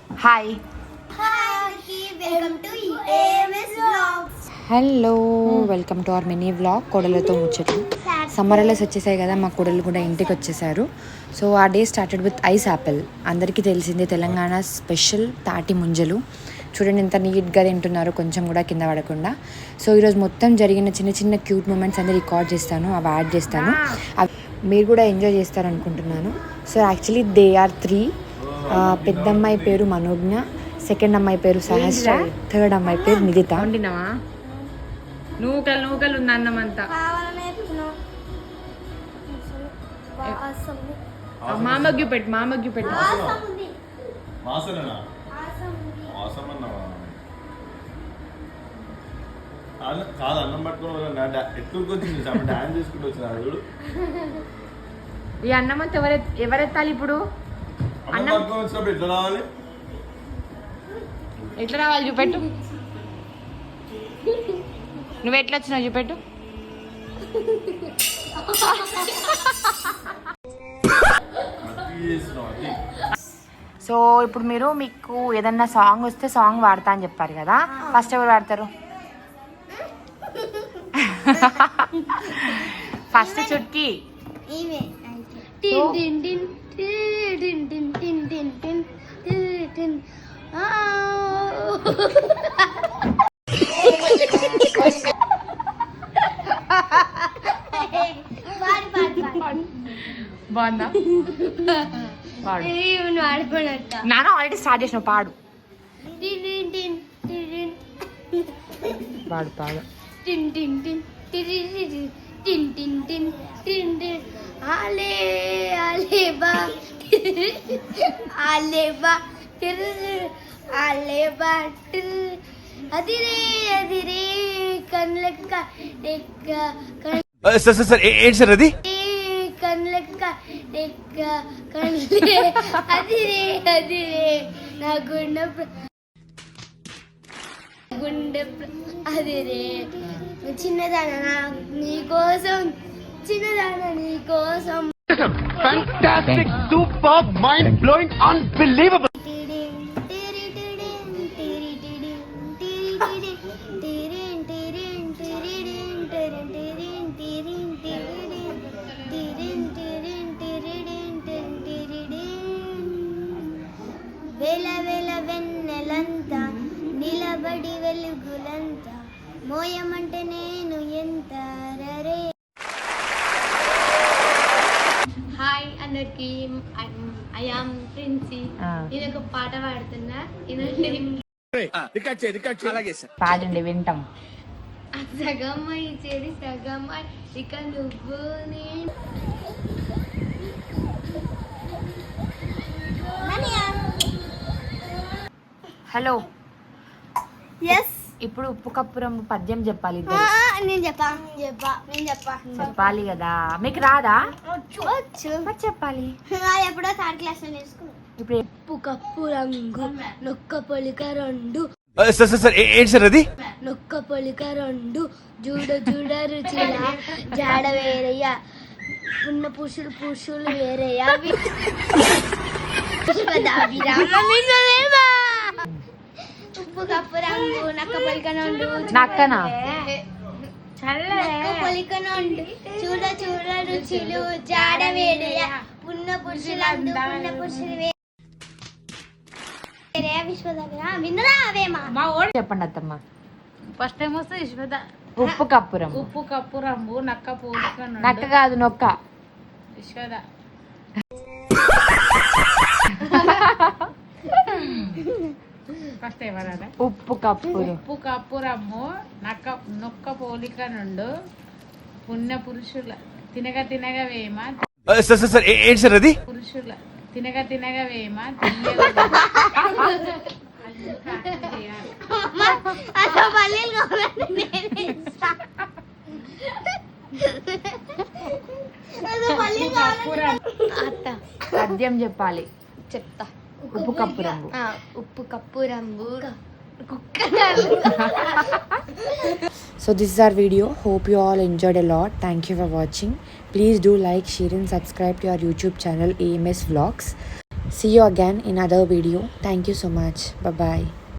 Hi welcome to AMS vlogs. Hello welcome to our mini vlog కోడలతో ముచ్చట్లు. Summer holidays వచ్చేసాయి కదా, మా కోడలు కూడా ఇంటికి వచ్చేసారు. సో ఆ day started with ice Apple. అందరికీ తెలిసిందే తెలంగాణ స్పెషల్ తాటి ముంజలు. చూడండి ఎంత నీట్గా తింటున్నారు, కొంచెం కూడా కింద పడకుండా. సో ఈరోజు మొత్తం జరిగిన చిన్న చిన్న క్యూట్ మూమెంట్స్ అన్నీ రికార్డ్ చేస్తాను, అవి యాడ్ చేస్తాను. అవి మీరు కూడా ఎంజాయ్ చేస్తారనుకుంటున్నాను. So actually they are 3. పెద్దమ్మాయి పేరు మనోజ్ఞ, సెకండ్ అమ్మాయి పేరు సహస్ర, థర్డ్ అమ్మాయి పేరు నిధిత. వండినావా? నూకలు ఉంది అన్నం అంతా. మామగ్గి పెట్టు. కాదు అన్నం పట్టుకుని ఎట్టుకు వచ్చింది డాన్స్ చేసుకుంటూ వచ్చిన ఈ అన్నం అంతా ఎవరెత్తాలి ఇప్పుడు? అన్నం పట్టుకొని వచ్చినప్పుడు ఎట్లా రావాలి? ఎట్లా రావాలి చూపెట్టు. నువ్వు ఎట్లా వచ్చినావు చూపెట్టు. సో ఇప్పుడు మీకు ఏదన్నా సాంగ్ వస్తే సాంగ్ వాడతా అని చెప్పారు కదా, ఫస్ట్ ఎవరు వాడతారు? ఫస్ట్ చుట్కీ. బాగుందా? నాన్న ఆల్రెడీ స్టార్ట్ చేసిన పాడు. పాడు. అదిరే కన్లెక్క సార్ ఏంటి సార్ అది? కన్లెక్క కన్లే అదిరే నా గుండె అదిరే చిన్నదానా నీకోసం Fantastic, superb, mind-blowing, unbelievable. వేల వెన్నెలంతా నిలబడి వెలుగులంతా మోయమంటే నేను ఎంత రరే. హాయ్ అందరికి, ఐ యామ్ ప్రిన్సీ. నేను ఒక పాట పాడుతున్నా, పాడండి వింటాం. సగమై చెడి సగమై ఇక నువ్వు నేను. హలో, ఎస్ ఇప్పుడు ఉప్పు కప్పురం పద్యం చెప్పాలి. నేను చెప్పాలి కదా, మీకు రాదా? వచ్చు చెప్పాలి. ఎప్పుడో థర్డ్ క్లాస్ లో నేర్చుకున్నాను. ఇప్పుడు ఉప్పు కప్పు రంగు నొక్క పొలిక రెండు సార్ ఏంటి సార్ అది? నొక్క పొలిక రెండు చూడ రుచిలా జాడ వేరయ్యా ఉన్న పురుషులు వేరయ్యా ఉప్పు కప్పు రంగు నక్క పొలిక నుండు నక్కనా? పొలిక నుండు చూడ రుచులు జాడ వేరయ్యా ఉన్న పురుషులు చెప్పండి అత్తమ్మ. ఫస్ట్ టైం వస్తే యశ్వద. ఉప్పు కప్పురం. ఉప్పు కప్పు రంగు నక్క పోలిక నక్క కాదు నొక్క. యశ్వద. ఫస్ట్ ఎవరా? ఉప్పు కప్పురం. ఉప్పు కప్పు రమ్ము నొక్క పోలిక నుండు పుణ్య పురుషుల తినగ వేమ సార్ ఏంటి సార్ అది? పురుషుల తినగ వేమ పద్యం చెప్పాలి. చెప్తా. ఉప్పు కప్పు రంగు. ఉప్పు కప్పు రంగు So this is our video. Hope you all enjoyed a lot. Thank you for watching. Please do like, share and subscribe to our YouTube channel AMS Vlogs. See you again in other video. Thank you so much. Bye bye.